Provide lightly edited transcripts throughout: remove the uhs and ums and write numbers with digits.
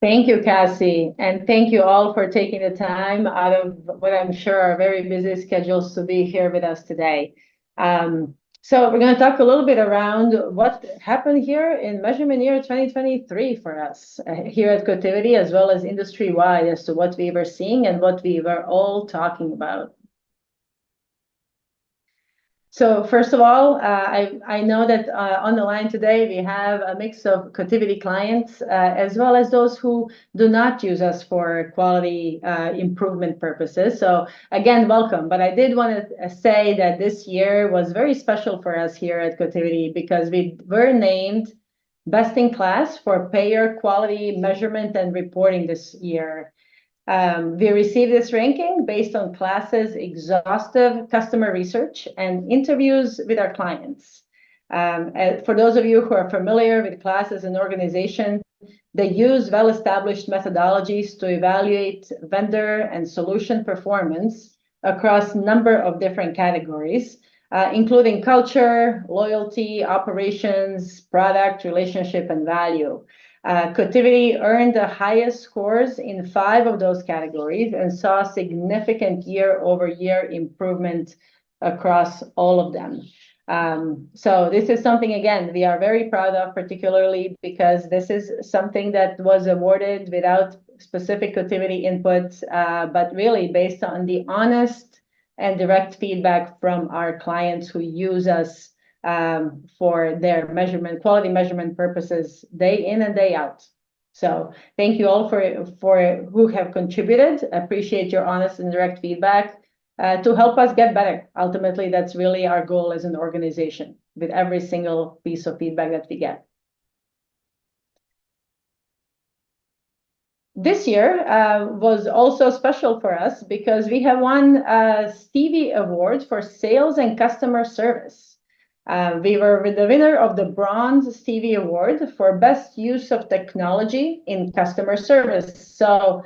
Thank you, Cassie, and thank you all for taking the time out of what I'm sure are very busy schedules to be here with us today. So we're going to talk a little bit around what happened here in Measurement Year 2023 for us here at Cotiviti, as well as industry-wide, as to what we were seeing and what we were all talking about. So first of all, I know that on the line today, we have a mix of Cotiviti clients, as well as those who do not use us for quality improvement purposes. So again, welcome. But I did want to say that this year was very special for us here at Cotiviti because we were named Best in Class for Payer Quality Measurement and Reporting this year. We received this ranking based on Class's exhaustive customer research and interviews with our clients. For those of you who are familiar with Class as an organization, they use well-established methodologies to evaluate vendor and solution performance across a number of different categories, including culture, loyalty, operations, product, relationship, and value. Cotiviti earned the highest scores in 5 of those categories and saw significant year-over-year improvement across all of them. So this is something, again, we are very proud of, particularly because this is something that was awarded without specific Cotiviti input, but really based on the honest and direct feedback from our clients who use us for their quality measurement purposes, day in and day out. So thank you all for who have contributed. Appreciate your honest and direct feedback to help us get better. Ultimately, that's really our goal as an organization with every single piece of feedback that we get. This year was also special for us because we have won a Stevie Award for Sales and Customer Service. We were the winner of the Bronze Stevie Award for Best Use of Technology in Customer Service. So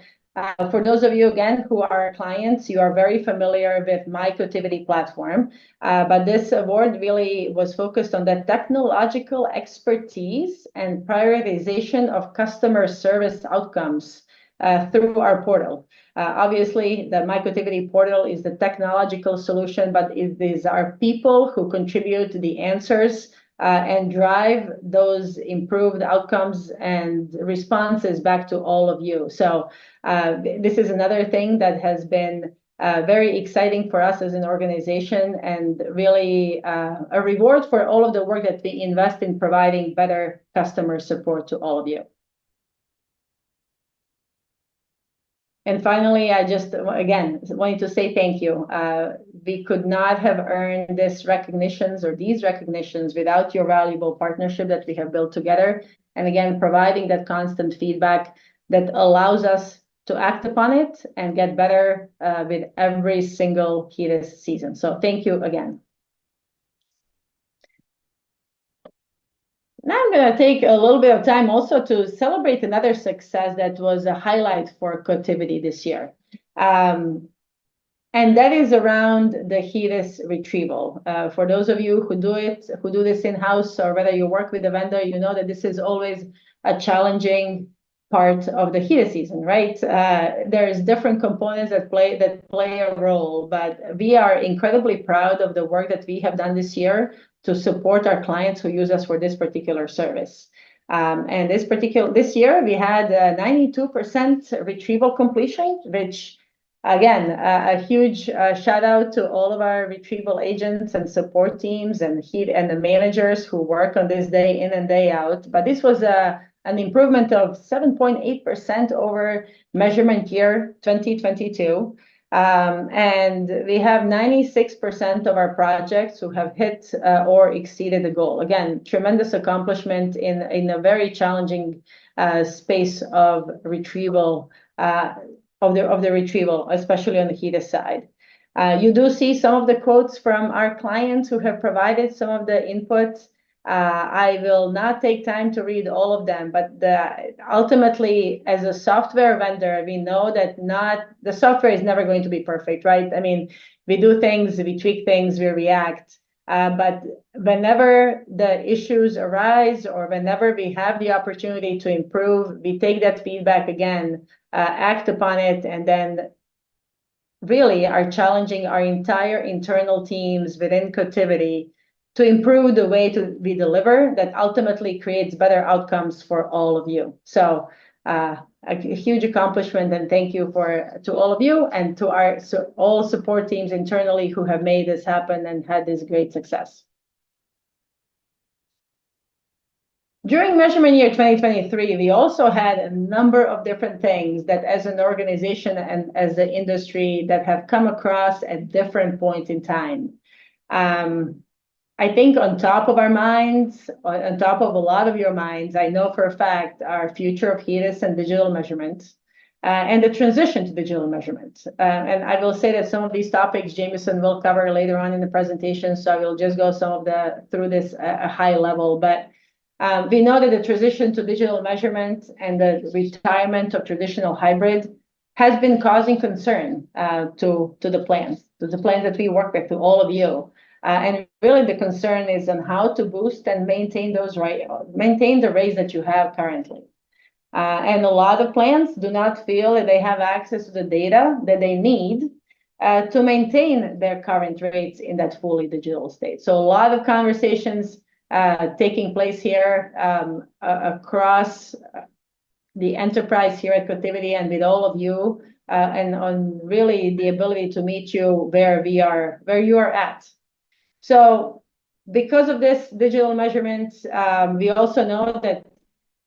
for those of you, again, who are clients, you are very familiar with My Cotiviti platform. But this award really was focused on the technological expertise and prioritization of customer service outcomes through our portal. Obviously, the My Cotiviti portal is the technological solution, but it is our people who contribute to the answers and drive those improved outcomes and responses back to all of you. So this is another thing that has been very exciting for us as an organization and really a reward for all of the work that we invest in providing better customer support to all of you. And finally, I just, again, wanted to say thank you. We could not have earned these recognitions without your valuable partnership that we have built together. And again, providing that constant feedback that allows us to act upon it and get better with every single HEDIS season. So thank you again. Now I'm going to take a little bit of time also to celebrate another success that was a highlight for Cotiviti this year. And that is around the HEDIS retrieval. For those of you who do this in-house, or whether you work with a vendor, you know that this is always a challenging part of the HEDIS season, right? There's different components that play a role, but we are incredibly proud of the work that we have done this year to support our clients who use us for this particular service. And this year we had 92% retrieval completion, which again, a huge shout out to all of our retrieval agents and support teams and the managers who work on this day in and day out. But this was an improvement of 7.8% over measurement year 2022. And we have 96% of our projects who have hit or exceeded the goal. Again, tremendous accomplishment in a very challenging space of retrieval, of the retrieval, especially on the HEDIS side. You do see some of the quotes from our clients who have provided some of the inputs. I will not take time to read all of them, but ultimately, as a software vendor, we know that the software is never going to be perfect, right? I mean, we do things, we tweak things, we react. But whenever the issues arise or whenever we have the opportunity to improve, we take that feedback again, act upon it, and then really are challenging our entire internal teams within Cotiviti to improve the way we deliver that ultimately creates better outcomes for all of you. So a huge accomplishment, and thank you to all of you and to our all support teams internally who have made this happen and had this great success. During Measurement Year 2023, we also had a number of different things that as an organization and as the industry that have come across at different points in time. I think on top of our minds, on top of a lot of your minds, I know for a fact our future of HEDIS and digital measurement and the transition to digital measurement. And I will say that some of these topics Jameson will cover later on in the presentation, so I will just go through this at a high level. But we know that the transition to digital measurement and the retirement of traditional hybrid has been causing concern to the plans that we work with, to all of you. And really the concern is on how to boost and maintain the rates that you have currently. And a lot of plans do not feel that they have access to the data that they need to maintain their current rates in that fully digital state. So a lot of conversations taking place here across the enterprise here at Cotiviti and with all of you, and on really the ability to meet you where you are at. So because of this digital measurement, we also know that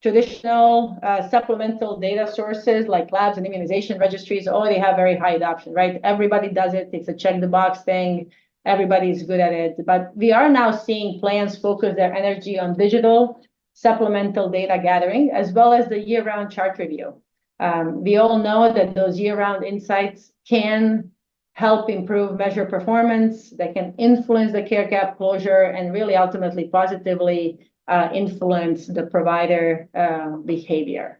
traditional supplemental data sources like labs and immunization registries already have very high adoption, right? Everybody does it. It's a check the box thing. Everybody's good at it. But we are now seeing plans focus their energy on digital supplemental data gathering, as well as the year-round chart review. We all know that those year-round insights can help improve measure performance, that can influence the care gap closure, and really ultimately positively influence the provider behavior.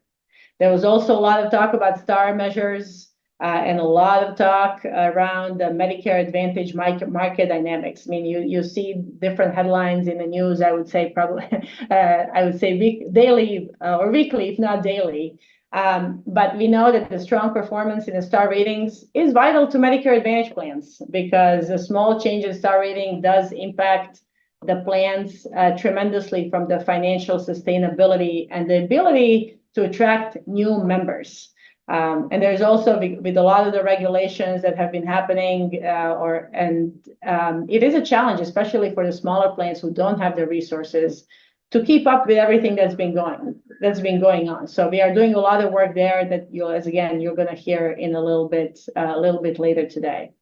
There was also a lot of talk about star measures and a lot of talk around the Medicare Advantage market dynamics. I mean, you see different headlines in the news, I would say probably, daily or weekly, if not daily. But we know that the strong performance in the star ratings is vital to Medicare Advantage plans because a small change in star rating does impact the plans tremendously from the financial sustainability and the ability to attract new members. And there's also with a lot of the regulations that have been happening, it is a challenge, especially for the smaller plans who don't have the resources to keep up with everything that's been going on. So we are doing a lot of work there that you're going to hear in a little bit later today.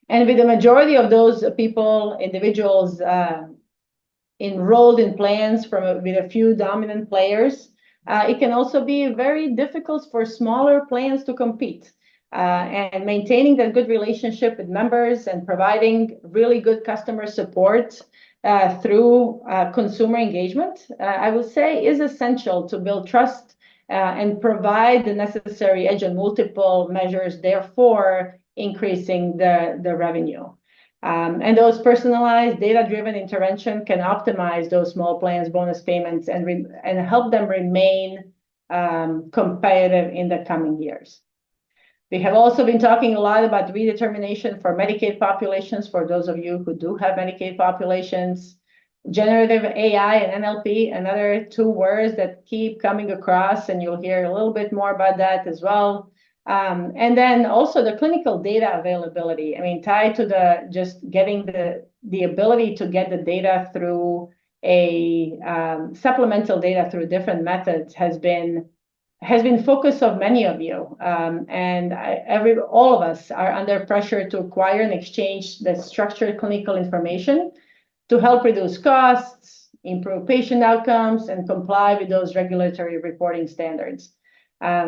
And with the majority of those individuals enrolled in plans with a few dominant players, it can also be very difficult for smaller plans to compete. And maintaining that good relationship with members and providing really good customer support through consumer engagement, I would say, is essential to build trust and provide the necessary edge on multiple measures, therefore increasing the revenue. And those personalized data-driven intervention can optimize those small plans bonus payments and help them remain competitive in the coming years. We have also been talking a lot about redetermination for Medicaid populations, for those of you who do have Medicaid populations. Generative AI and NLP, another two words that keep coming across, and you'll hear a little bit more about that as well. And then also the clinical data availability. I mean, tied to just getting the ability to get the data through supplemental data through different methods has been focus of many of you, and all of us are under pressure to acquire and exchange the structured clinical information to help reduce costs, improve patient outcomes, and comply with those regulatory reporting standards.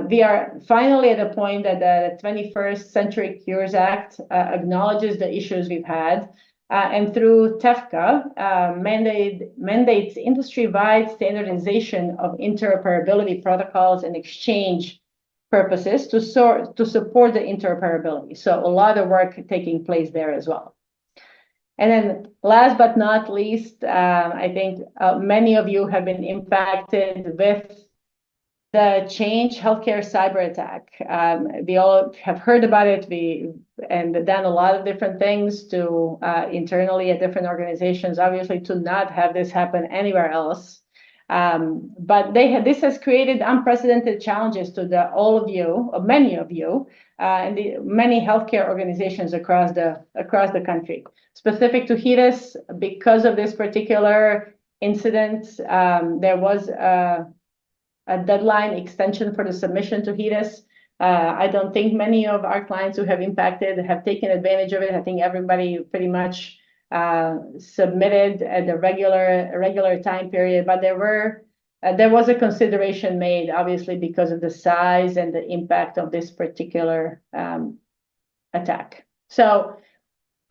We are finally at a point that the 21st Century Cures Act acknowledges the issues we've had, and through TEFCA mandates industry-wide standardization of interoperability protocols and exchange purposes to support the interoperability. So a lot of work taking place there as well. And then last but not least, I think many of you have been impacted with the Change Healthcare cyber attack. We all have heard about it. And done a lot of different things to internally at different organizations, obviously, to not have this happen anywhere else. But this has created unprecedented challenges to all of you, or many of you, and the many healthcare organizations across the country. Specific to HEDIS, because of this particular incident, there was a deadline extension for the submission to HEDIS. I don't think many of our clients who have impacted have taken advantage of it. I think everybody pretty much submitted at the regular time period, but there was a consideration made, obviously, because of the size and the impact of this particular attack. So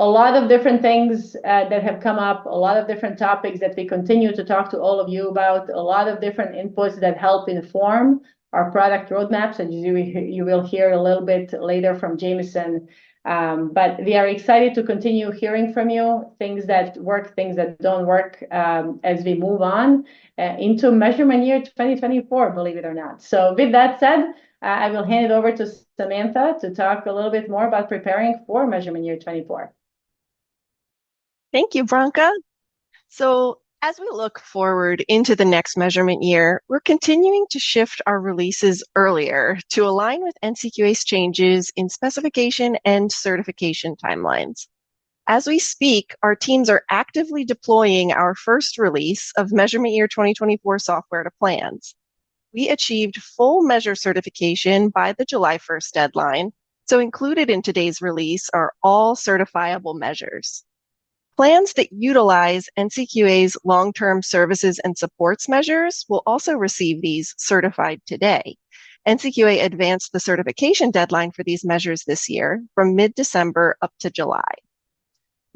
a lot of different things that have come up, a lot of different topics that we continue to talk to all of you about, a lot of different inputs that help inform our product roadmaps, and you will hear a little bit later from Jameson. But we are excited to continue hearing from you, things that work, things that don't work, as we move on into Measurement Year 2024, believe it or not. So with that said, I will hand it over to Samantha to talk a little bit more about preparing for Measurement Year 24. Thank you, Branka. So as we look forward into the next measurement year, we're continuing to shift our releases earlier to align with NCQA's changes in specification and certification timelines. As we speak, our teams are actively deploying our first release of Measurement Year 2024 software to plans. We achieved full measure certification by the July 1st deadline, so included in today's release are all certifiable measures. Plans that utilize NCQA's long-term services and supports measures will also receive these certified today. NCQA advanced the certification deadline for these measures this year from mid-December up to July.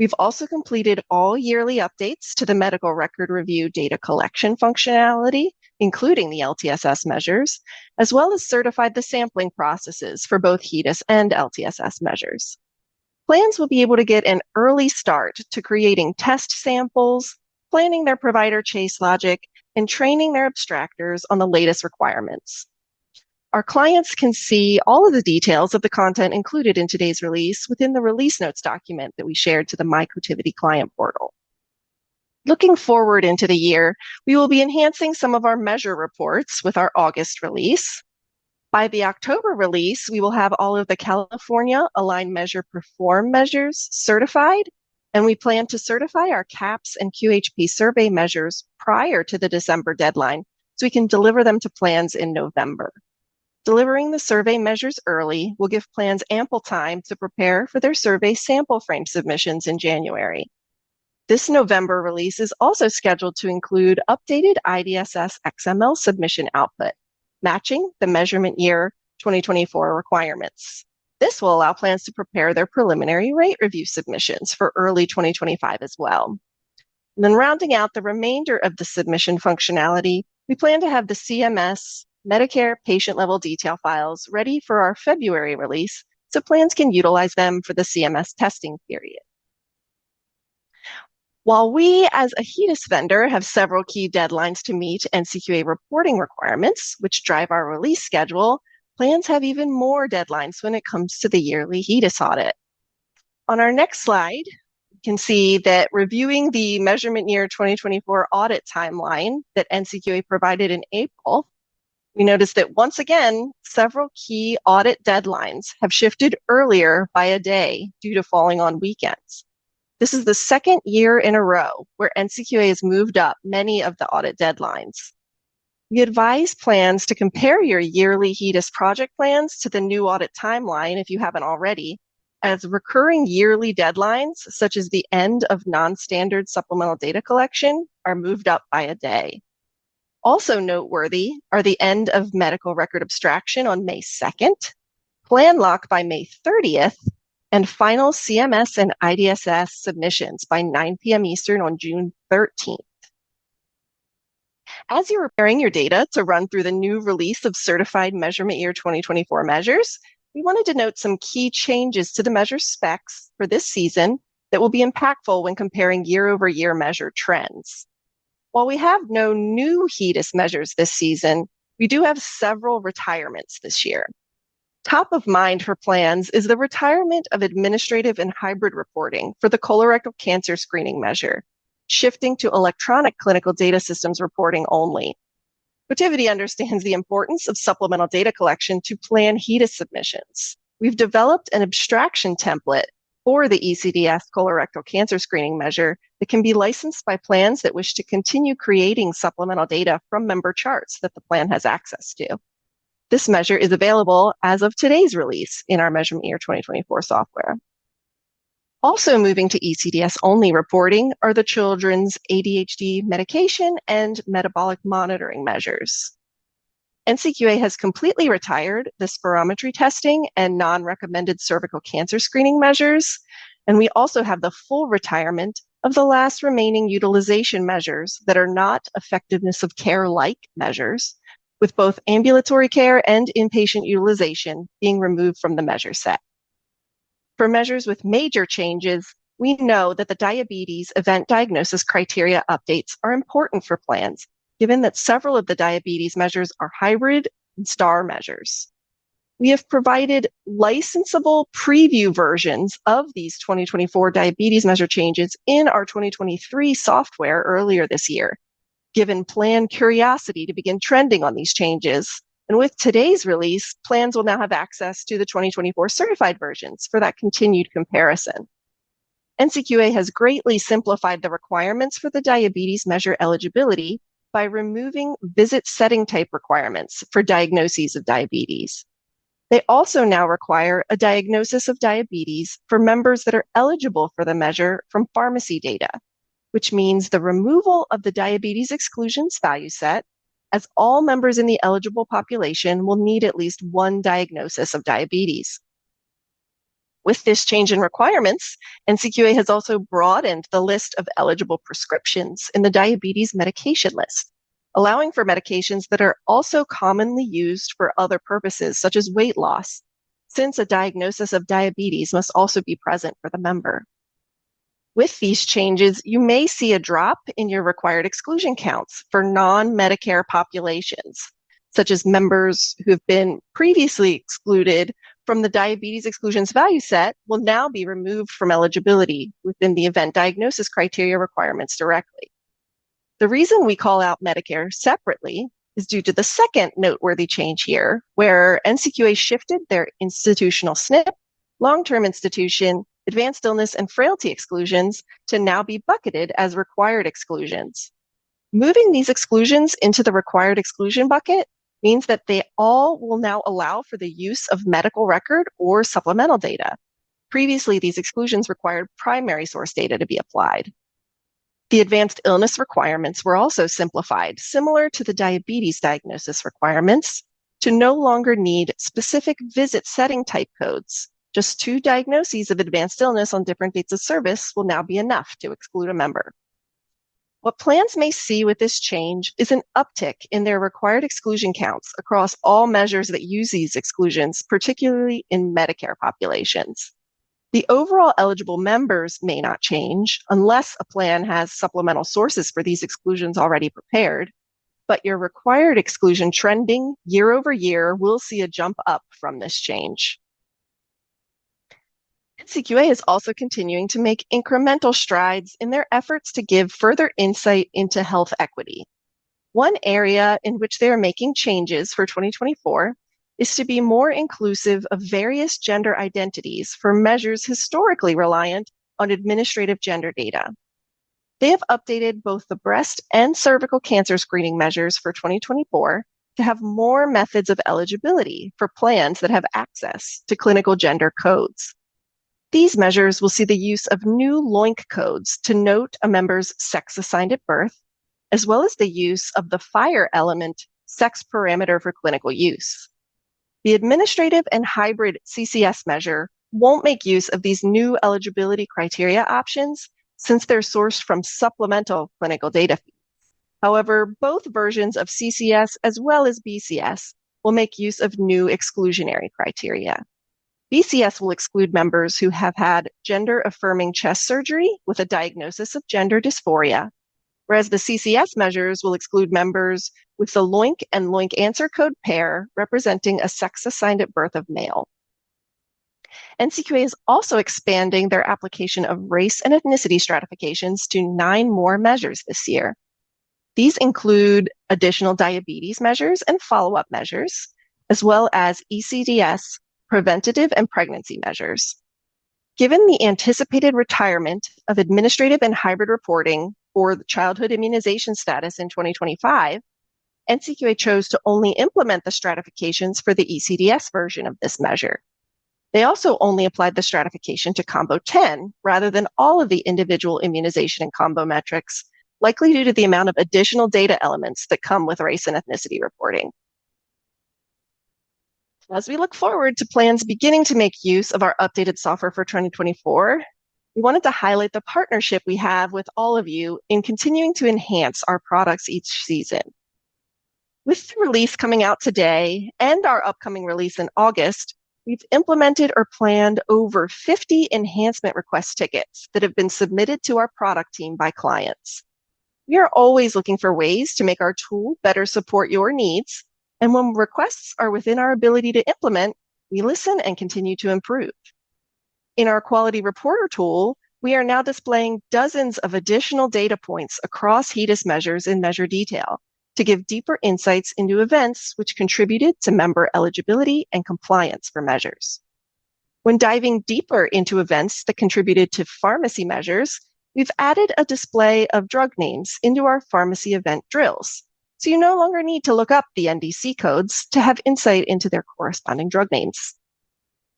We've also completed all yearly updates to the medical record review data collection functionality, including the LTSS measures, as well as certified the sampling processes for both HEDIS and LTSS measures. Plans will be able to get an early start to creating test samples, planning their provider chase logic, and training their abstractors on the latest requirements. Our clients can see all of the details of the content included in today's release within the release notes document that we shared to the My Cotiviti client portal. Looking forward into the year, we will be enhancing some of our measure reports with our August release. By the October release, we will have all of the California Align Measure Perform measures certified, and we plan to certify our CAPS and QHP survey measures prior to the December deadline so we can deliver them to plans in November. Delivering the survey measures early will give plans ample time to prepare for their survey sample frame submissions in January. This November release is also scheduled to include updated IDSS XML submission output, matching the Measurement Year 2024 requirements. This will allow plans to prepare their preliminary rate review submissions for early 2025 as well. And then rounding out the remainder of the submission functionality, we plan to have the CMS Medicare patient-level detail files ready for our February release so plans can utilize them for the CMS testing period. While we, as a HEDIS vendor, have several key deadlines to meet NCQA reporting requirements, which drive our release schedule, plans have even more deadlines when it comes to the yearly HEDIS audit. On our next slide, you can see that reviewing the Measurement Year 2024 audit timeline that NCQA provided in April, we noticed that once again, several key audit deadlines have shifted earlier by a day due to falling on weekends. This is the second year in a row where NCQA has moved up many of the audit deadlines. We advise plans to compare your yearly HEDIS project plans to the new audit timeline if you haven't already, as recurring yearly deadlines, such as the end of non-standard supplemental data collection, are moved up by a day. Also noteworthy are the end of medical record abstraction on May 2nd, plan lock by May 30th, and final CMS and IDSS submissions by 9 p.m. Eastern on June 13th. As you're preparing your data to run through the new release of Certified Measurement Year 2024 measures, we wanted to note some key changes to the measure specs for this season that will be impactful when comparing year-over-year measured trends. While we have no new HEDIS measures this season, we do have several retirements this year. Top of mind for plans is the retirement of administrative and hybrid reporting for the colorectal cancer screening measure, shifting to electronic clinical data systems reporting only. Cotiviti understands the importance of supplemental data collection to plan HEDIS submissions. We've developed an abstraction template for the ECDS colorectal cancer screening measure that can be licensed by plans that wish to continue creating supplemental data from member charts that the plan has access to. This measure is available as of today's release in our Measurement Year 2024 software. Also moving to ECDS-only reporting are the children's ADHD medication and metabolic monitoring measures. NCQA has completely retired the spirometry testing and non-recommended cervical cancer screening measures, and we also have the full retirement of the last remaining utilization measures that are not effectiveness of care-like measures, with both ambulatory care and inpatient utilization being removed from the measure set. For measures with major changes, we know that the diabetes event diagnosis criteria updates are important for plans, given that several of the diabetes measures are hybrid and star measures. We have provided licensable preview versions of these 2024 diabetes measure changes in our 2023 software earlier this year, given plan curiosity to begin trending on these changes. And with today's release, plans will now have access to the 2024 certified versions for that continued comparison. NCQA has greatly simplified the requirements for the diabetes measure eligibility by removing visit setting type requirements for diagnoses of diabetes. They also now require a diagnosis of diabetes for members that are eligible for the measure from pharmacy data, which means the removal of the diabetes exclusions value set, as all members in the eligible population will need at least one diagnosis of diabetes. With this change in requirements, NCQA has also broadened the list of eligible prescriptions in the diabetes medication list, allowing for medications that are also commonly used for other purposes, such as weight loss, since a diagnosis of diabetes must also be present for the member. With these changes, you may see a drop in your required exclusion counts for non-Medicare populations, such as members who have been previously excluded from the diabetes exclusions value set will now be removed from eligibility within the event diagnosis criteria requirements directly. The reason we call out Medicare separately is due to the second noteworthy change here, where NCQA shifted their institutional SNP, long-term institution, advanced illness, and frailty exclusions to now be bucketed as required exclusions. Moving these exclusions into the required exclusion bucket means that they all will now allow for the use of medical record or supplemental data. Previously, these exclusions required primary source data to be applied. The advanced illness requirements were also simplified, similar to the diabetes diagnosis requirements, to no longer need specific visit setting type codes. Just 2 diagnoses of advanced illness on different dates of service will now be enough to exclude a member. What plans may see with this change is an uptick in their required exclusion counts across all measures that use these exclusions, particularly in Medicare populations. The overall eligible members may not change unless a plan has supplemental sources for these exclusions already prepared, but your required exclusion trending year over year will see a jump up from this change. NCQA is also continuing to make incremental strides in their efforts to give further insight into health equity. One area in which they are making changes for 2024 is to be more inclusive of various gender identities for measures historically reliant on administrative gender data. They have updated both the breast and cervical cancer screening measures for 2024 to have more methods of eligibility for plans that have access to clinical gender codes. These measures will see the use of new LOINC codes to note a member's sex assigned at birth, as well as the use of the FIRE element sex parameter for clinical use. The administrative and hybrid CCS measure won't make use of these new eligibility criteria options since they're sourced from supplemental clinical data feeds. However, both versions of CCS as well as BCS will make use of new exclusionary criteria. BCS will exclude members who have had gender-affirming chest surgery with a diagnosis of gender dysphoria, whereas the CCS measures will exclude members with the LOINC and LOINC answer code pair representing a sex assigned at birth of male. NCQA is also expanding their application of race and ethnicity stratifications to 9 more measures this year. These include additional diabetes measures and follow-up measures, as well as ECDS, preventative and pregnancy measures. Given the anticipated retirement of administrative and hybrid reporting for the childhood immunization status in 2025, NCQA chose to only implement the stratifications for the ECDS version of this measure. They also only applied the stratification to Combo 10 rather than all of the individual immunization and combo metrics, likely due to the amount of additional data elements that come with race and ethnicity reporting. As we look forward to plans beginning to make use of our updated software for 2024, we wanted to highlight the partnership we have with all of you in continuing to enhance our products each season. With the release coming out today and our upcoming release in August, we've implemented or planned over 50 enhancement request tickets that have been submitted to our product team by clients. We are always looking for ways to make our tool better support your needs, and when requests are within our ability to implement, we listen and continue to improve. In our Quality Reporter tool, we are now displaying dozens of additional data points across HEDIS measures in measure detail to give deeper insights into events which contributed to member eligibility and compliance for measures. When diving deeper into events that contributed to pharmacy measures, we've added a display of drug names into our pharmacy event drills, so you no longer need to look up the NDC codes to have insight into their corresponding drug names.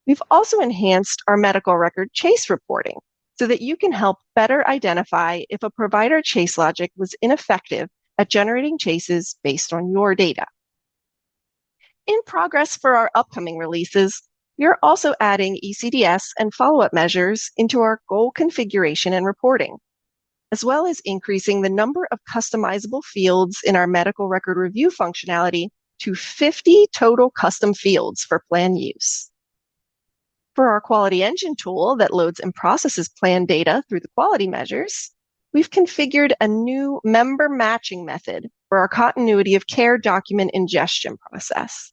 We've also enhanced our medical record chase reporting so that you can help better identify if a provider chase logic was ineffective at generating chases based on your data. In progress for our upcoming releases, we are also adding ECDS and follow-up measures into our goal configuration and reporting, as well as increasing the number of customizable fields in our medical record review functionality to 50 total custom fields for plan use. For our Quality Engine tool that loads and processes plan data through the quality measures, we've configured a new member matching method for our continuity of care document ingestion process.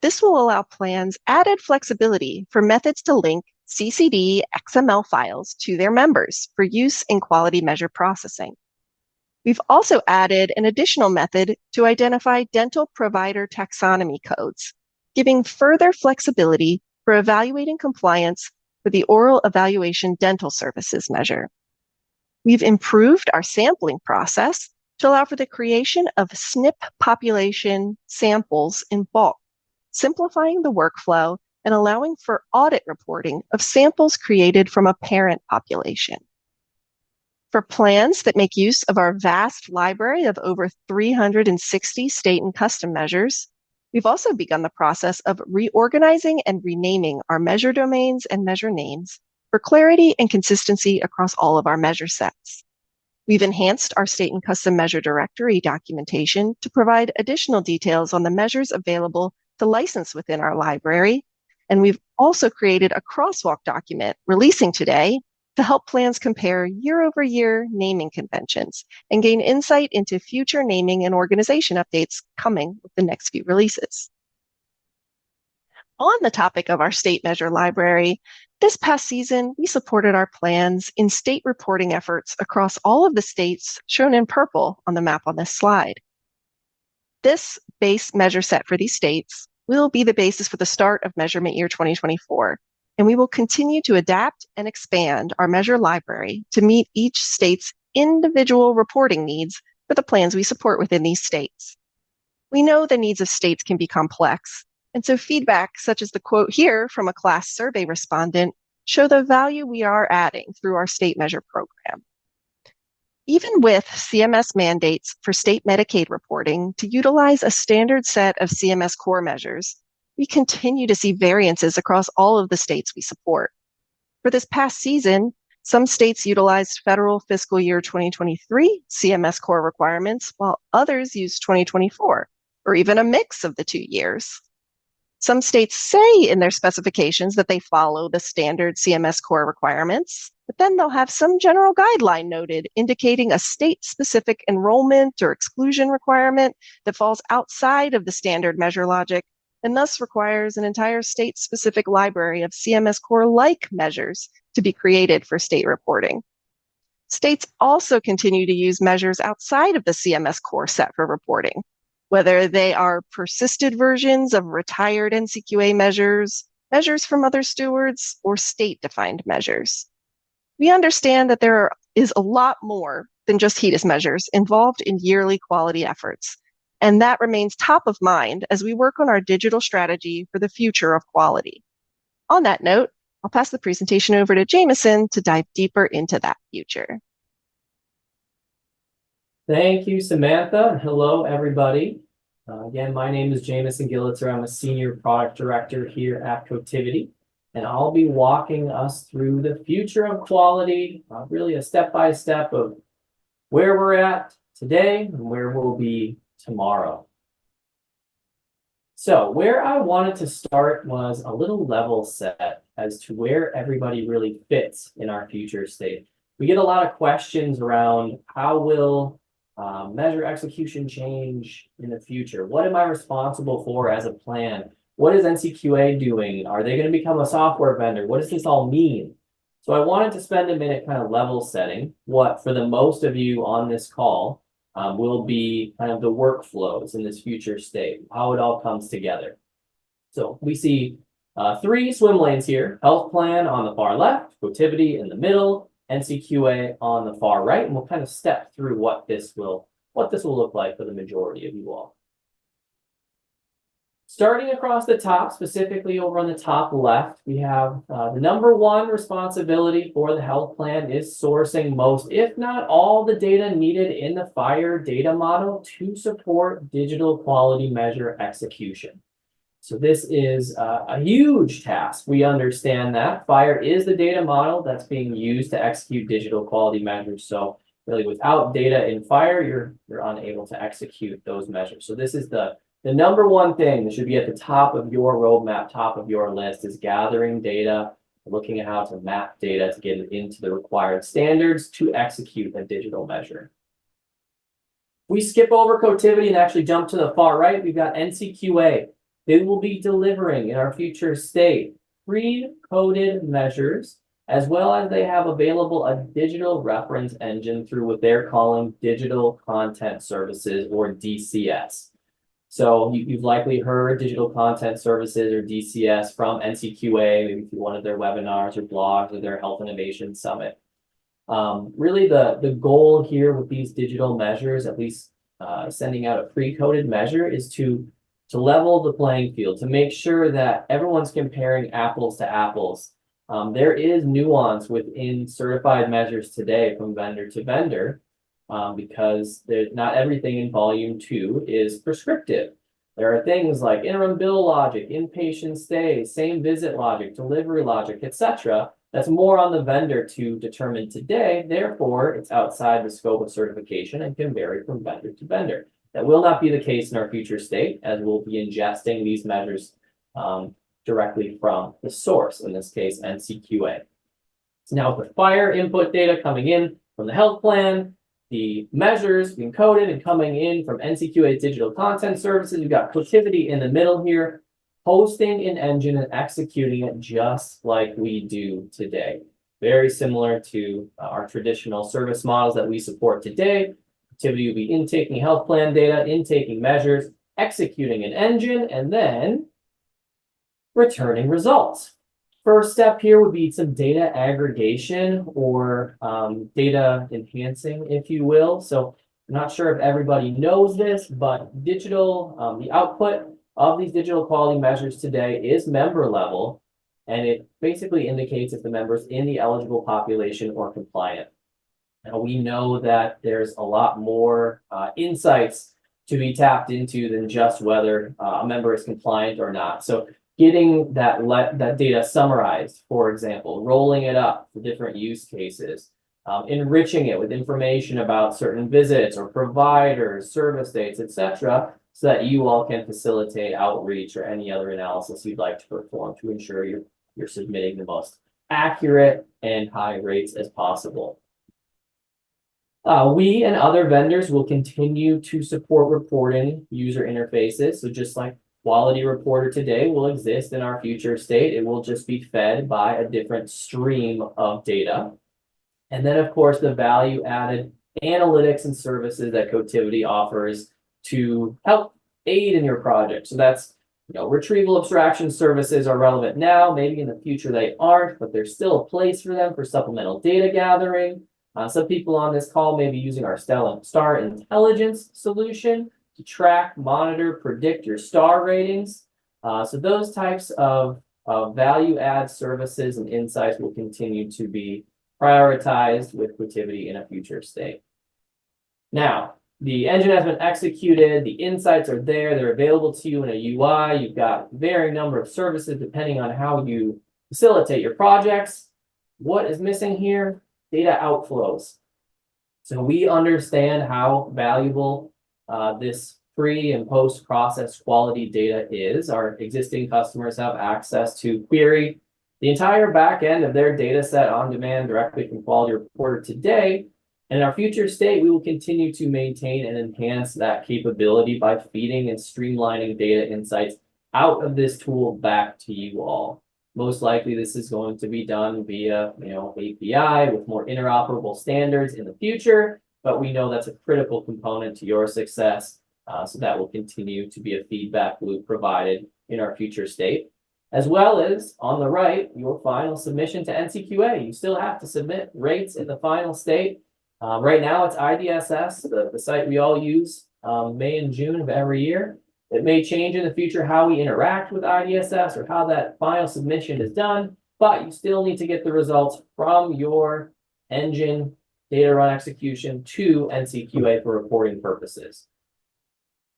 This will allow plans added flexibility for methods to link CCD XML files to their members for use in quality measure processing. We've also added an additional method to identify dental provider taxonomy codes, giving further flexibility for evaluating compliance for the oral evaluation dental services measure. We've improved our sampling process to allow for the creation of SNP population samples in bulk, simplifying the workflow and allowing for audit reporting of samples created from a parent population. For plans that make use of our vast library of over 360 state and custom measures, we've also begun the process of reorganizing and renaming our measure domains and measure names for clarity and consistency across all of our measure sets. We've enhanced our state and custom measure directory documentation to provide additional details on the measures available to license within our library, and we've also created a crosswalk document releasing today to help plans compare year-over-year naming conventions and gain insight into future naming and organization updates coming with the next few releases. On the topic of our state measure library, this past season, we supported our plans in state reporting efforts across all of the states shown in purple on the map on this slide. This base measure set for these states will be the basis for the start of Measurement Year 2024, and we will continue to adapt and expand our measure library to meet each state's individual reporting needs for the plans we support within these states. We know the needs of states can be complex, and so feedback such as the quote here from a class survey respondent show the value we are adding through our state measure program. Even with CMS mandates for state Medicaid reporting to utilize a standard set of CMS core measures, we continue to see variances across all of the states we support. For this past season, some states utilized federal fiscal year 2023 CMS core requirements, while others used 2024, or even a mix of the 2 years. Some states say in their specifications that they follow the standard CMS core requirements, but then they'll have some general guideline noted indicating a state-specific enrollment or exclusion requirement that falls outside of the standard measure logic and thus requires an entire state-specific library of CMS core-like measures to be created for state reporting. States also continue to use measures outside of the CMS core set for reporting, whether they are persisted versions of retired NCQA measures, measures from other stewards, or state-defined measures. We understand that there is a lot more than just HEDIS measures involved in yearly quality efforts, and that remains top of mind as we work on our digital strategy for the future of quality. On that note, I'll pass the presentation over to Jameson to dive deeper into that future. Thank you, Samantha. Hello, everybody. Again, my name is Jameson Gillitzer. I'm a Senior Product Director here at Cotiviti, and I'll be walking us through the future of quality, really a step-by-step of where we're at today and where we'll be tomorrow. So where I wanted to start was a little level set as to where everybody really fits in our future state. We get a lot of questions around how will measure execution change in the future? What am I responsible for as a plan? What is NCQA doing? Are they going to become a software vendor? What does this all mean? So I wanted to spend a minute kind of level setting what, for the most of you on this call, will be kind of the workflows in this future state, how it all comes together. So we see 3 swim lanes here: health plan on the far left, Cotiviti in the middle, NCQA on the far right, and we'll kind of step through what this will look like for the majority of you all. Starting across the top, specifically over on the top left, we have the number 1 responsibility for the health plan is sourcing most, if not all, the data needed in the FHIR data model to support digital quality measure execution. So this is a huge task. We understand that FHIR is the data model that's being used to execute digital quality measures. So really, without data in FHIR, you're unable to execute those measures. So this is the number 1 thing that should be at the top of your roadmap, top of your list, is gathering data, looking at how to map data to get it into the required standards to execute a digital measure. We skip over Cotiviti and actually jump to the far right. We've got NCQA. They will be delivering in our future state pre-coded measures, as well as they have available a digital reference engine through what they're calling digital content services, or DCS. So you've likely heard digital content services, or DCS, from NCQA, maybe through one of their webinars or blogs or their Health Innovation Summit. Really the goal here with these digital measures, at least sending out a pre-coded measure, is to level the playing field, to make sure that everyone's comparing apples to apples. There is nuance within certified measures today from vendor to vendor, because not everything in volume 2 is prescriptive. There are things like interim bill logic, inpatient stay, same visit logic, delivery logic, etc. That's more on the vendor to determine today. Therefore, it's outside the scope of certification and can vary from vendor to vendor. That will not be the case in our future state, as we'll be ingesting these measures directly from the source, in this case, NCQA. So now with the FHIR input data coming in from the health plan, the measures being coded and coming in from NCQA digital content services, we've got Cotiviti in the middle here, hosting an engine and executing it just like we do today. Very similar to our traditional service models that we support today. Cotiviti will be intaking health plan data, intaking measures, executing an engine, and then returning results. First step here would be some data aggregation, or data enhancing, if you will. So I'm not sure if everybody knows this, but the output of these digital quality measures today is member level, and it basically indicates if the member's in the eligible population or compliant. Now, we know that there's a lot more insights to be tapped into than just whether a member is compliant or not. So getting that data summarized, for example, rolling it up for different use cases, enriching it with information about certain visits or providers, service dates, etc., so that you all can facilitate outreach or any other analysis you'd like to perform to ensure you're submitting the most accurate and high rates as possible. We and other vendors will continue to support reporting user interfaces. So just like Quality Reporter today will exist in our future state, it will just be fed by a different stream of data. And then, of course, the value-added analytics and services that Cotiviti offers to help aid in your project. So that's, retrieval abstraction services are relevant now. Maybe in the future they aren't, but there's still a place for them for supplemental data gathering. Some people on this call may be using our Star Intelligence solution to track, monitor, predict your star ratings. So those types of value-add services and insights will continue to be prioritized with Cotiviti in a future state. Now, the engine has been executed, the insights are there, they're available to you in a UI, you've got varying number of services depending on how you facilitate your projects. What is missing here? Data outflows. So we understand how valuable this pre and post process quality data is. Our existing customers have access to query the entire back end of their data set on demand directly from Quality Reporter today. And in our future state, we will continue to maintain and enhance that capability by feeding and streamlining data insights out of this tool back to you all. Most likely, this is going to be done via API with more interoperable standards in the future, but we know that's a critical component to your success. So that will continue to be a feedback loop provided in our future state. As well as, on the right, your final submission to NCQA. You still have to submit rates in the final state. Right now, it's IDSS, the site we all use, May and June of every year. It may change in the future how we interact with IDSS or how that final submission is done, but you still need to get the results from your engine data run execution to NCQA for reporting purposes.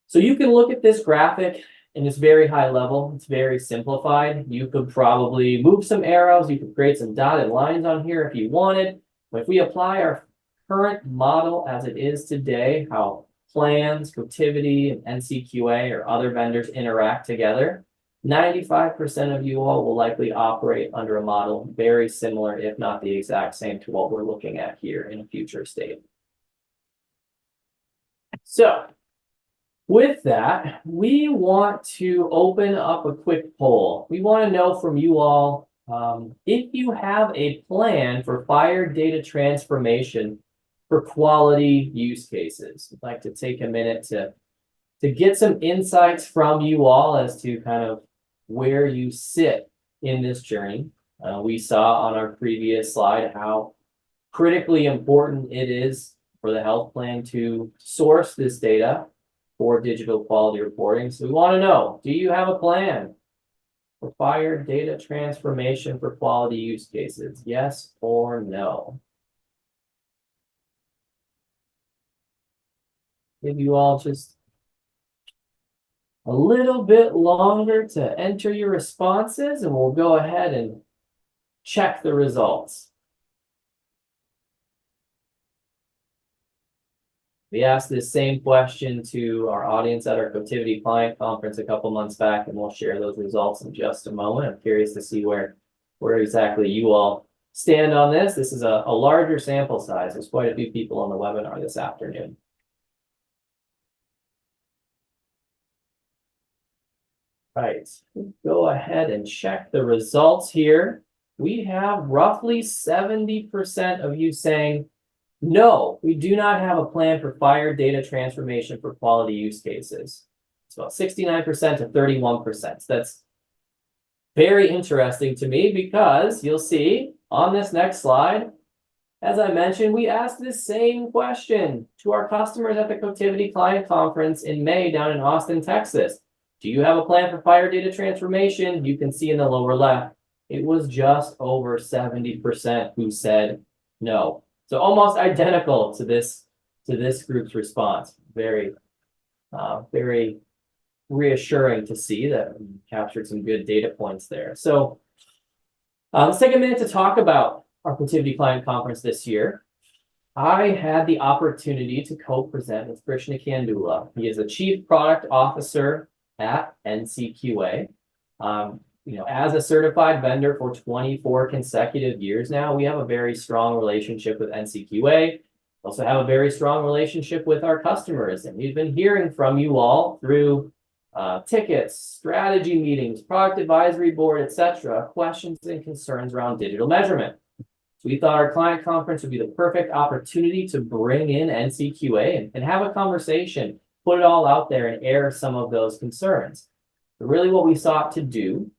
So you can look at this graphic and it's very high level. It's very simplified. You could probably move some arrows. You could create some dotted lines on here if you wanted. But if we apply our current model as it is today, how plans, Cotiviti, and NCQA or other vendors interact together, 95% of you all will likely operate under a model very similar, if not the exact same, to what we're looking at here in a future state. So, with that, we want to open up a quick poll. We want to know from you all if you have a plan for fire data transformation for quality use cases. I'd like to take a minute to get some insights from you all as to kind of where you sit in this journey. We saw on our previous slide how critically important it is for the health plan to source this data for digital quality reporting. So we want to know, do you have a plan for fire data transformation for quality use cases? Yes or no? Give you all just a little bit longer to enter your responses, and we'll go ahead and check the results. We asked this same question to our audience at our Cotiviti client conference a couple months back, and we'll share those results in just a moment. I'm curious to see where exactly you all stand on this. This is a larger sample size. There's quite a few people on the webinar this afternoon. Right, go ahead and check the results here. We have roughly 70% of you saying, no, we do not have a plan for fire data transformation for quality use cases. It's about 69% to 31%. That's very interesting to me because you'll see on this next slide, as I mentioned, we asked this same question to our customers at the Cotiviti client conference in May down in Austin, Texas. Do you have a plan for fire data transformation? You can see in the lower left, it was just over 70% who said no. So almost identical to this group's response. Very, very reassuring to see that we captured some good data points there. So let's take a minute to talk about our Cotiviti client conference this year. I had the opportunity to co-present with Krishna Kandula. He is the Chief Product Officer at NCQA. As a certified vendor for 24 consecutive years now, we have a very strong relationship with NCQA. Also have a very strong relationship with our customers, and we've been hearing from you all through tickets, strategy meetings, product advisory board, etc., questions and concerns around digital measurement. So we thought our client conference would be the perfect opportunity to bring in NCQA and have a conversation, put it all out there and air some of those concerns. But really what we sought to do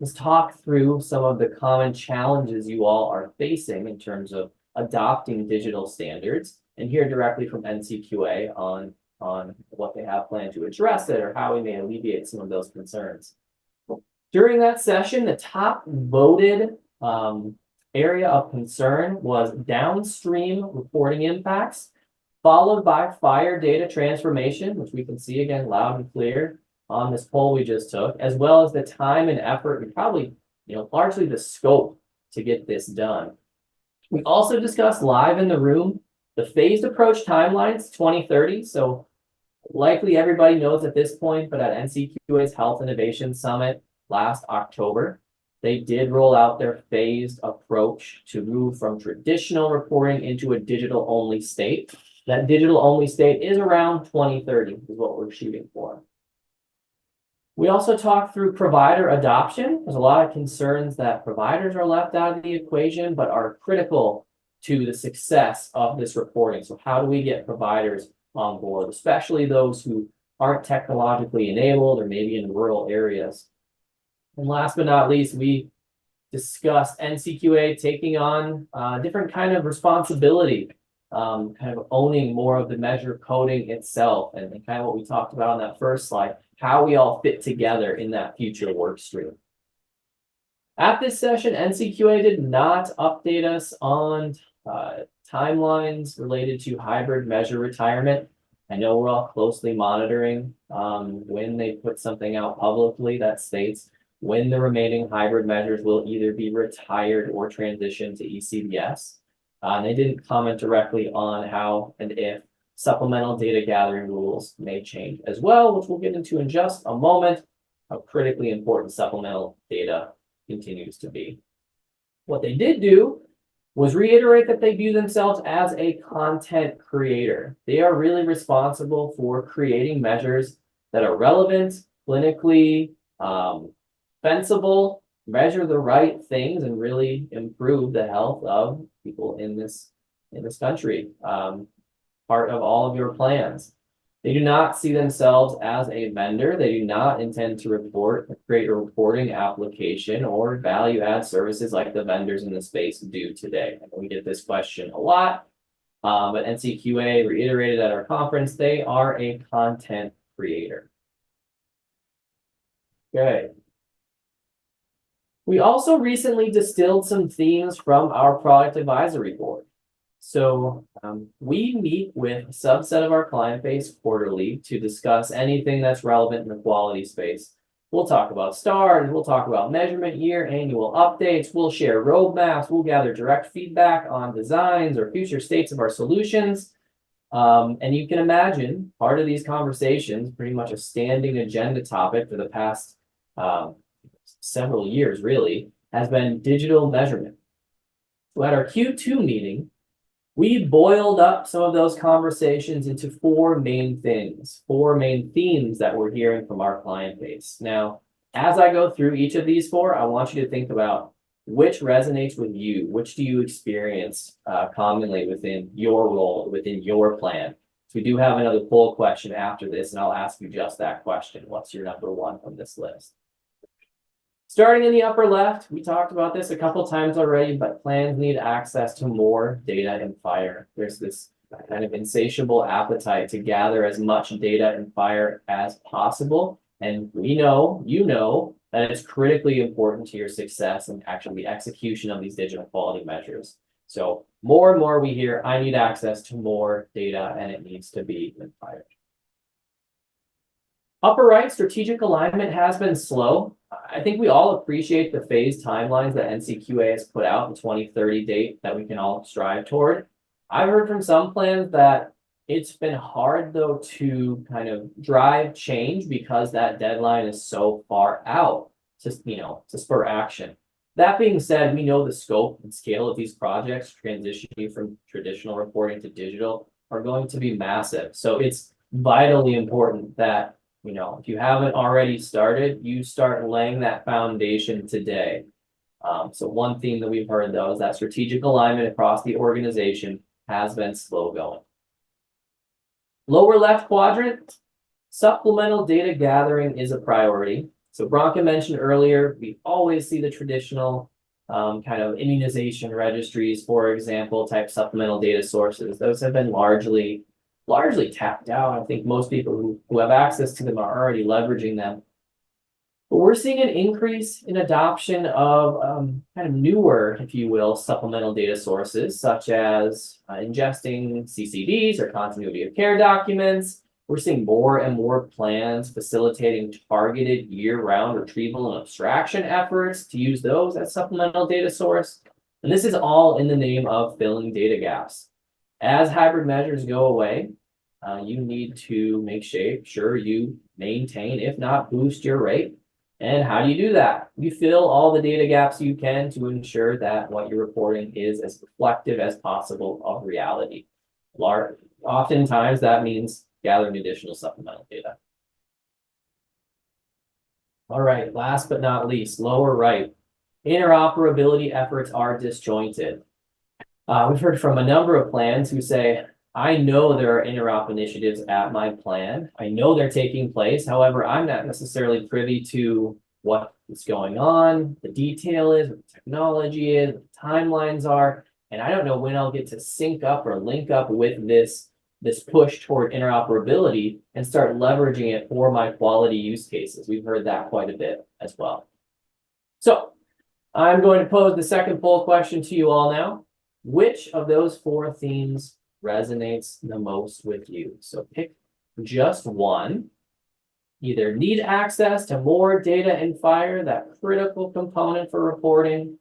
is talk through some of the common challenges you all are facing in terms of adopting digital standards, and hear directly from NCQA on what they have planned to address it or how we may alleviate some of those concerns. During that session, the top voted area of concern was downstream reporting impacts, followed by fire data transformation, which we can see again loud and clear on this poll we just took, as well as the time and effort and probably, largely the scope to get this done. We also discussed live in the room the phased approach timelines 2030. So likely everybody knows at this point, but at NCQA's Health Innovation Summit last October, they did roll out their phased approach to move from traditional reporting into a digital-only state. That digital-only state is around 2030 is what we're shooting for. We also talked through provider adoption. There's a lot of concerns that providers are left out of the equation, but are critical to the success of this reporting. So how do we get providers on board, especially those who aren't technologically enabled or maybe in rural areas? And last but not least, we discussed NCQA taking on different kind of responsibility, kind of owning more of the measure coding itself, and kind of what we talked about on that first slide, how we all fit together in that future work stream. At this session, NCQA did not update us on timelines related to hybrid measure retirement. I know we're all closely monitoring when they put something out publicly that states when the remaining hybrid measures will either be retired or transitioned to ECDS. They didn't comment directly on how and if supplemental data gathering rules may change as well, which we'll get into in just a moment, how critically important supplemental data continues to be. What they did do was reiterate that they view themselves as a content creator. They are really responsible for creating measures that are relevant, clinically defensible, measure the right things, and really improve the health of people in this country. Part of all of your plans. They do not see themselves as a vendor. They do not intend to create a reporting application or value add services like the vendors in the space do today. And we get this question a lot, but NCQA reiterated at our conference, they are a content creator. Okay. We also recently distilled some themes from our product advisory board. So we meet with a subset of our client base quarterly to discuss anything that's relevant in the quality space. We'll talk about stars, we'll talk about measurement year, annual updates, we'll share roadmaps, we'll gather direct feedback on designs or future states of our solutions. And you can imagine part of these conversations, pretty much a standing agenda topic for the past several years really, has been digital measurement. So at our Q2 meeting, we boiled up some of those conversations into four main themes that we're hearing from our client base. Now, as I go through each of these four, I want you to think about which resonates with you, which do you experience commonly within your role, within your plan. So we do have another poll question after this, and I'll ask you just that question. What's your number one from this list? Starting in the upper left, we talked about this a couple times already, but plans need access to more data in FHIR. There's this kind of insatiable appetite to gather as much data in FHIR as possible. And we know, you know, that it's critically important to your success and actually the execution of these digital quality measures. So more and more we hear, I need access to more data and it needs to be in FHIR. Upper right, strategic alignment has been slow. I think we all appreciate the phased timelines that NCQA has put out, the 2030 date that we can all strive toward. I've heard from some plans that it's been hard though to kind of drive change because that deadline is so far out to spur action. That being said, we know the scope and scale of these projects transitioning from traditional reporting to digital are going to be massive. So it's vitally important that, if you haven't already started, you start laying that foundation today. So one theme that we've heard though is that strategic alignment across the organization has been slow going. Lower left quadrant, supplemental data gathering is a priority. So Bronca mentioned earlier, we always see the traditional kind of immunization registries, for example, type supplemental data sources. Those have been largely tapped out. I think most people who have access to them are already leveraging them. But we're seeing an increase in adoption of kind of newer, if you will, supplemental data sources, such as ingesting CCDs or continuity of care documents. We're seeing more and more plans facilitating targeted year-round retrieval and abstraction efforts to use those as supplemental data source. And this is all in the name of filling data gaps. As hybrid measures go away, you need to make sure you maintain, if not boost your rate. And how do you do that? You fill all the data gaps you can to ensure that what you're reporting is as reflective as possible of reality. Oftentimes that means gathering additional supplemental data. All right, last but not least, lower right, interoperability efforts are disjointed. We've heard from a number of plans who say, I know there are interop initiatives at my plan. I know they're taking place. However, I'm not necessarily privy to what is going on, the detail is, what the technology is, what the timelines are, and I don't know when I'll get to sync up or link up with this push toward interoperability and start leveraging it for my quality use cases. We've heard that quite a bit as well. So I'm going to pose the second poll question to you all now. Which of those four themes resonates the most with you? So pick just one. Either need access to more data in FHIR, that critical component for reporting.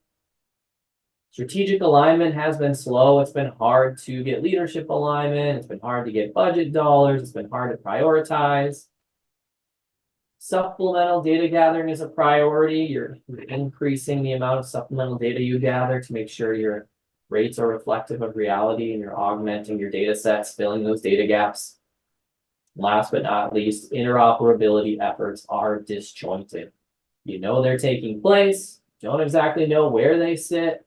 Strategic alignment has been slow. It's been hard to get leadership alignment. It's been hard to get budget dollars. It's been hard to prioritize. Supplemental data gathering is a priority. You're increasing the amount of supplemental data you gather to make sure your rates are reflective of reality and you're augmenting your data sets, filling those data gaps. Last but not least, interoperability efforts are disjointed. You know they're taking place, don't exactly know where they sit,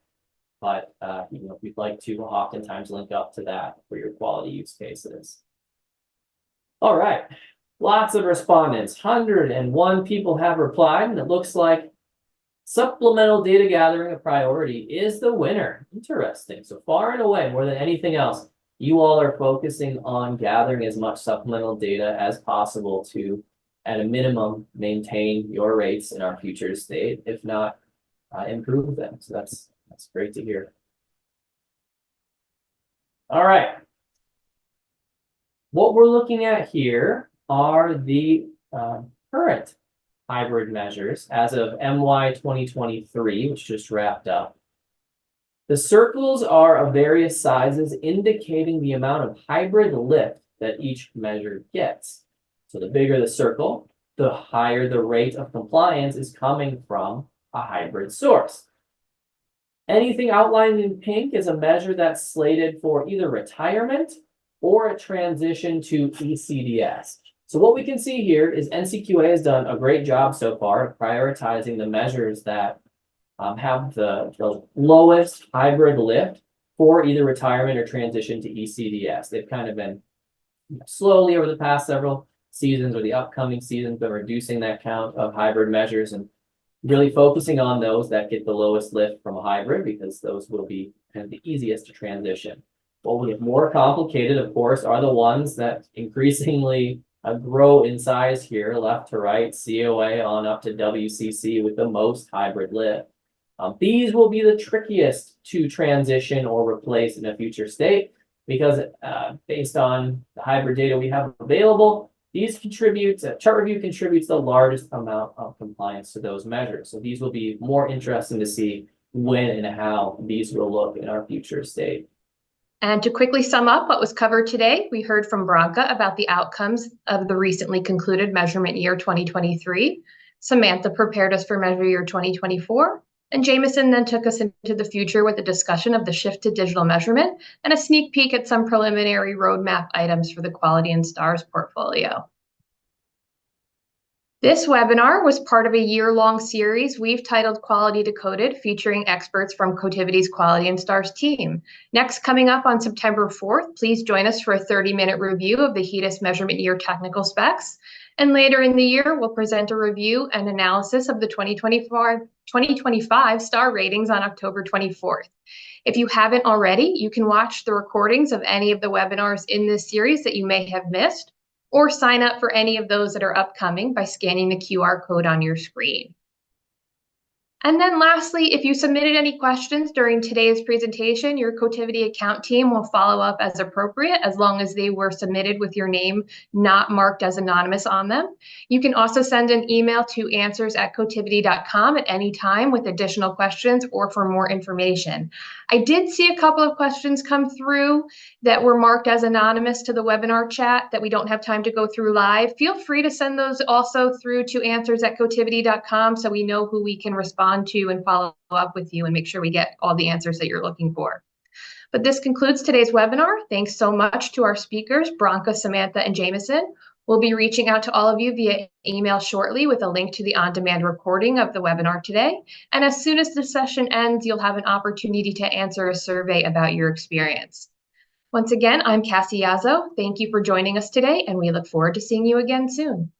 but we'd like to oftentimes link up to that for your quality use cases. All right, lots of respondents. 101 people have replied, and it looks like supplemental data gathering, a priority, is the winner. Interesting. So far and away, more than anything else, you all are focusing on gathering as much supplemental data as possible to, at a minimum, maintain your rates in our future state, if not improve them. So that's great to hear. All right. What we're looking at here are the current hybrid measures as of MY 2023, which just wrapped up. The circles are of various sizes, indicating the amount of hybrid lift that each measure gets. So the bigger the circle, the higher the rate of compliance is coming from a hybrid source. Anything outlined in pink is a measure that's slated for either retirement or a transition to ECDS. So what we can see here is NCQA has done a great job so far of prioritizing the measures that have the lowest hybrid lift for either retirement or transition to ECDS. They've kind of been slowly over the past several seasons or the upcoming seasons been reducing that count of hybrid measures and really focusing on those that get the lowest lift from a hybrid, because those will be kind of the easiest to transition. What will get more complicated, of course, are the ones that increasingly grow in size here, left to right, COA on up to WCC with the most hybrid lift. These will be the trickiest to transition or replace in a future state because based on the hybrid data we have available, these contribute, chart review contributes the largest amount of compliance to those measures. So these will be more interesting to see when and how these will look in our future state. And to quickly sum up what was covered today, we heard from Branka about the outcomes of the recently concluded measurement year 2023. Samantha prepared us for measure year 2024. And Jameson then took us into the future with a discussion of the shift to digital measurement and a sneak peek at some preliminary roadmap items for the Quality and Stars portfolio. This webinar was part of a year-long series we've titled Quality Decoded, featuring experts from Cotiviti's Quality and Stars team. Next, coming up on September 4th, please join us for a 30-minute review of the HEDIS Measurement Year technical specs. And later in the year, we'll present a review and analysis of the 2025 star ratings on October 24th. If you haven't already, you can watch the recordings of any of the webinars in this series that you may have missed, or sign up for any of those that are upcoming by scanning the QR code on your screen. And then lastly, if you submitted any questions during today's presentation, your Cotiviti account team will follow up as appropriate, as long as they were submitted with your name not marked as anonymous on them. You can also send an email to answers@cotiviti.com at any time with additional questions or for more information. I did see a couple of questions come through that were marked as anonymous to the webinar chat that we don't have time to go through live. Feel free to send those also through to answers@cotiviti.com so we know who we can respond to and follow up with you and make sure we get all the answers that you're looking for. But this concludes today's webinar. Thanks so much to our speakers, Branka, Samantha, and Jameson. We'll be reaching out to all of you via email shortly with a link to the on-demand recording of the webinar today. And as soon as the session ends, you'll have an opportunity to answer a survey about your experience. Once again, I'm Cassie Yazzo. Thank you for joining us today, and we look forward to seeing you again soon.